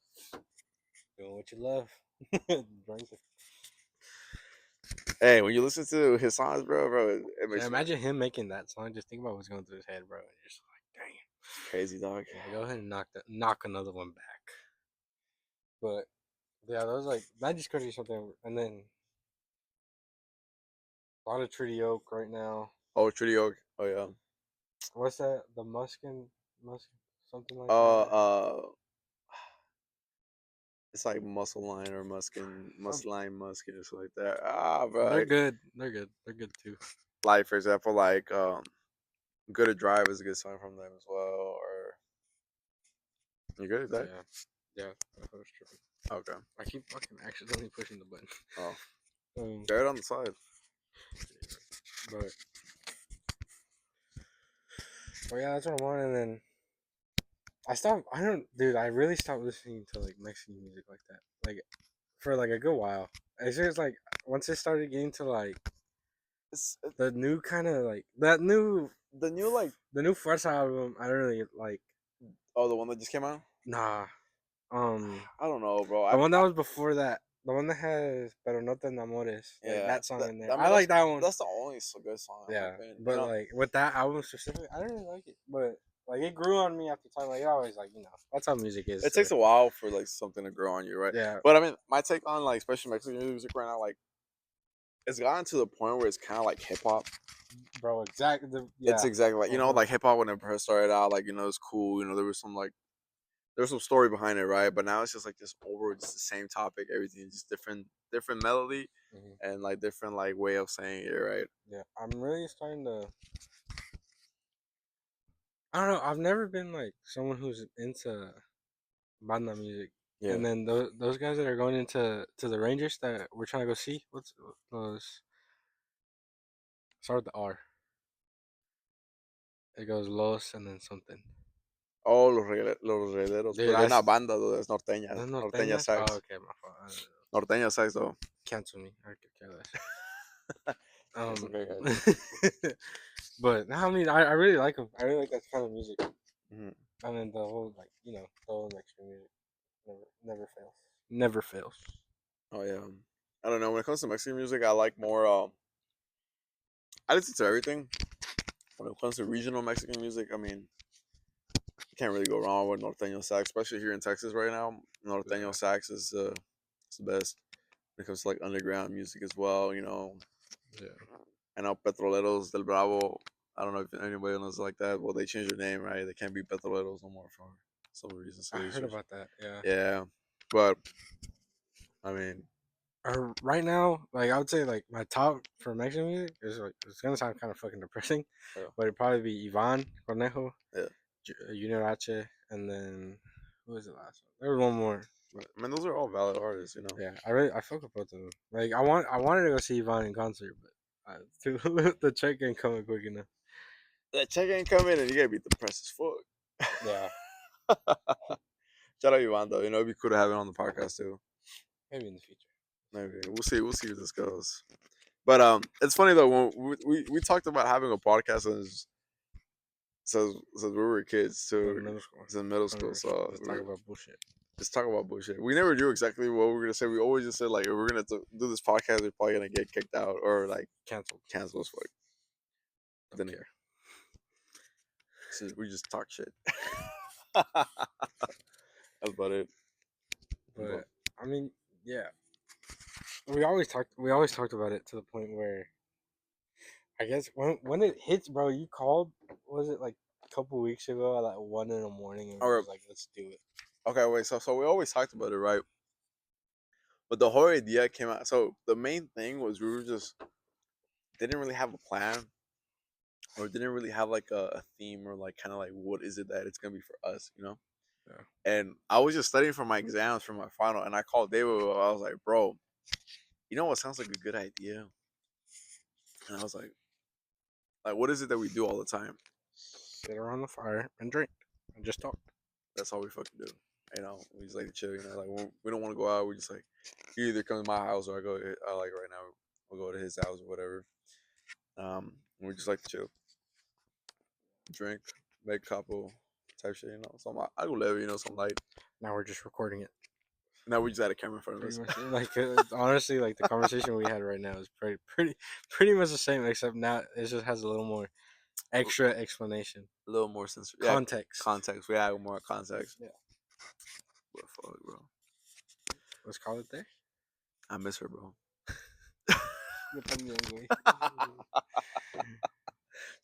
Doing what you love. Drink it. Hey, when you listen to his songs, bro, it Yeah, makes you imagine him making that song. Just think about what's going through his head, bro. And you're just like, damn. crazy, dog. Yeah, go ahead and knock another one back. But yeah, that was like that just crazy something. And then a lot of Treaty Oak right now. Oh, Treaty Oak. Oh yeah. What's that? The Musk, something like Uh, that. uh, it's like Muscle Line or Um, Muskin or something like that. Ah, bro. they're good. They're good. They're good too. Like for example, like Good to Drive is a good song from them as well. Or you good at that? Yeah. Yeah. I was tripping. Okay. I keep fucking accidentally pushing the button. Oh, Um, they're right on the side. but yeah, that's what I'm on. And then I stopped. I don't, dude. I really stopped listening to like Mexican music like that. Like for like a good while. It's just like once it started getting to like It's the new kind of like that new the new like the new Fuerza album. I don't really like. oh the one that just came out. Nah. I don't know, bro. The one that was before that. The one that has "Pero no te enamores," like Yeah, that song in there. I I mean like that one. that's the only good song in my Yeah, opinion. but like with that album specifically, I don't really like it. But like it grew on me after time. Like it always like that's how music is. It So, takes a while for like something to grow on you, right? yeah, But I mean, my take on like especially Mexican music right now, like it's gotten to the point where it's kind of like hip hop. bro. Exactly. It's Yeah. exactly like Uh-huh. like hip hop when it first started out, like it's cool. There was some story behind it, right? But now it's just like this over just the same topic, everything just different melody Mhm. and like different like way of saying it, right? Yeah, I'm really starting to. I don't know. I've never been like someone who's into banda music, Yeah. and then those guys that are going to the Rangers that we're trying to go see. What's those? Start with the R. It goes Los and then something. Oh, los reggaeteros, Dude, pero they're not banda though. That's norteña, those norteña norteñas. Oh, sax, okay, my fault. norteña sax though. Cancel me. I could care less. It's Um, okay, guys. but no, I mean, I really like them. I really like that kind of music. Mhm. And then the whole like the whole Mexican music never fails. Never fails. Oh yeah. I don't know. When it comes to Mexican music, I like more. I listen to everything. When it comes to regional Mexican music, I mean, you can't really go wrong with norteño sax, especially here in Texas right now. Norteño Yeah. sax is the best when it comes to like underground music as well. Yeah. I know Petroleros del Bravo. I don't know if anybody knows like that. Well, they changed their name, right? They can't be Petroleros no more for some reason. I So they heard switched. about that. Yeah. Yeah, but I mean, Right now, like I would say, like my top for Mexican music is like it's gonna sound kind of fucking depressing, yeah, but it'd probably be Ivan Cornejo, yeah. Junior H, and then who was the last one? There was one more, but I mean, those are all valid artists. yeah, I fuck with both of them. Like I wanted to go see Ivan in concert, but the check ain't coming quick enough. That check ain't coming, and you gotta be depressed as Yeah, fuck. Shout out Ivan though. It'd be cool to have it on the podcast too. maybe in the future. Maybe we'll see. We'll see where this goes. But it's funny though when we talked about having a podcast since we were kids Since too, middle school, since middle school. So let's talk we're about bullshit. just talk about bullshit. We never knew exactly what we were gonna say. We always just said like if we're gonna do this podcast, we're probably gonna get kicked out or like Canceled. canceled as fuck. Don't Then care. so we just talk shit. That's about it. But I mean, yeah, we always talked about it to the point where I guess when it hits, bro, you called. Was it like a couple weeks ago at like 1 in the morning, and we Or was like, let's do it. okay, wait. So we always talked about it, right? But the whole idea came out. So the main thing was we were just didn't really have a plan or didn't really have like a theme or like kind of like what is it that it's gonna be for us. Yeah. And I was just studying for my exams for my final, and I called David. I was like, bro, you know what sounds like a good idea? And I was like, what is it that we do all the time? Sit around the fire and drink and just talk. That's all we fucking do. We just like to chill. Like we don't want to go out. We just like he either come to my house or I like right now we'll go to his house or whatever. And we just like to chill, drink, make a couple type shit. Some I go live. Some light. Now we're just recording it. Now we just had a camera in front of Pretty us. much, like honestly, like the conversation we had right now is pretty much the same, except now it just has a little more extra explanation, A little more sense. Yeah, context. context. We add more context. Yeah. But fuck, bro. Let's call it there. I miss her, bro. Yo también, güey.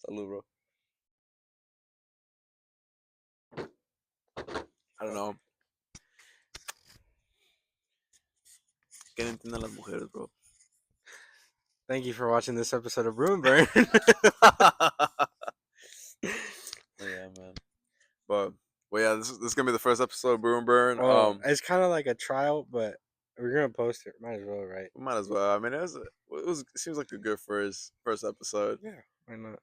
Salud, bro. I don't know. ¿Qué no entienden las mujeres, bro? Thank you for watching this episode of Brew and Burn. Yeah, man. But well, yeah, this is gonna be the first episode of Brew and Burn. It's kind of like a trial, but we're gonna post it. Might as well, right? We might as well. I mean, it seems like a good first episode. Yeah, why not?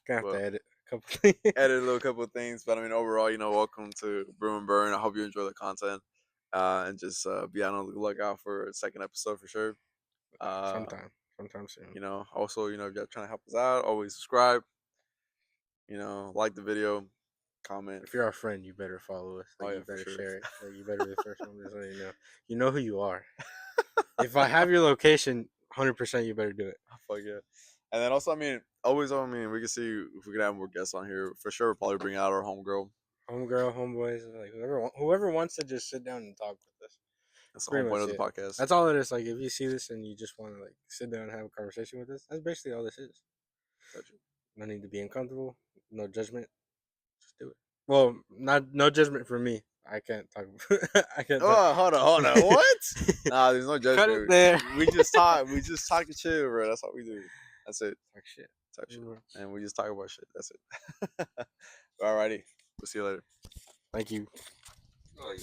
Gonna have Well, to edit a couple things. edit a little couple of things, but I mean, overall, welcome to Brew and Burn. I hope you enjoy the content, and just be on the lookout for a second episode for sure. Sometime soon. Also, if you're trying to help us out, always subscribe. Like the video, comment. If you're our friend, you better follow us. Like, Oh, yeah, you for better sure. share it. Like, you better be the first one. Just letting you know. You know who you are. If I have your location, 100% you better do it. Oh, fuck yeah. And then also, we can see if we can have more guests on here. For sure, we'll probably bring out our homegirl. Homegirl, homeboys, like whoever wants to just sit down and talk with us. That's the Pretty whole point much of the it. podcast. That's all it is. Like, if you see this and you just want to like sit down and have a conversation with us, that's basically all this is. Gotcha. No need to be uncomfortable. No judgment. Just do it. Well, no judgment for me. I can't talk. I can't. Oh, hold on. What? Nah, there's no judgment. Cut it there. We just talk. We just talk to chill, bro. That's all we do. That's it. Talk shit. Type shit. And we just talk about shit. That's it. Alrighty. We'll see you later. Thank you. Oh,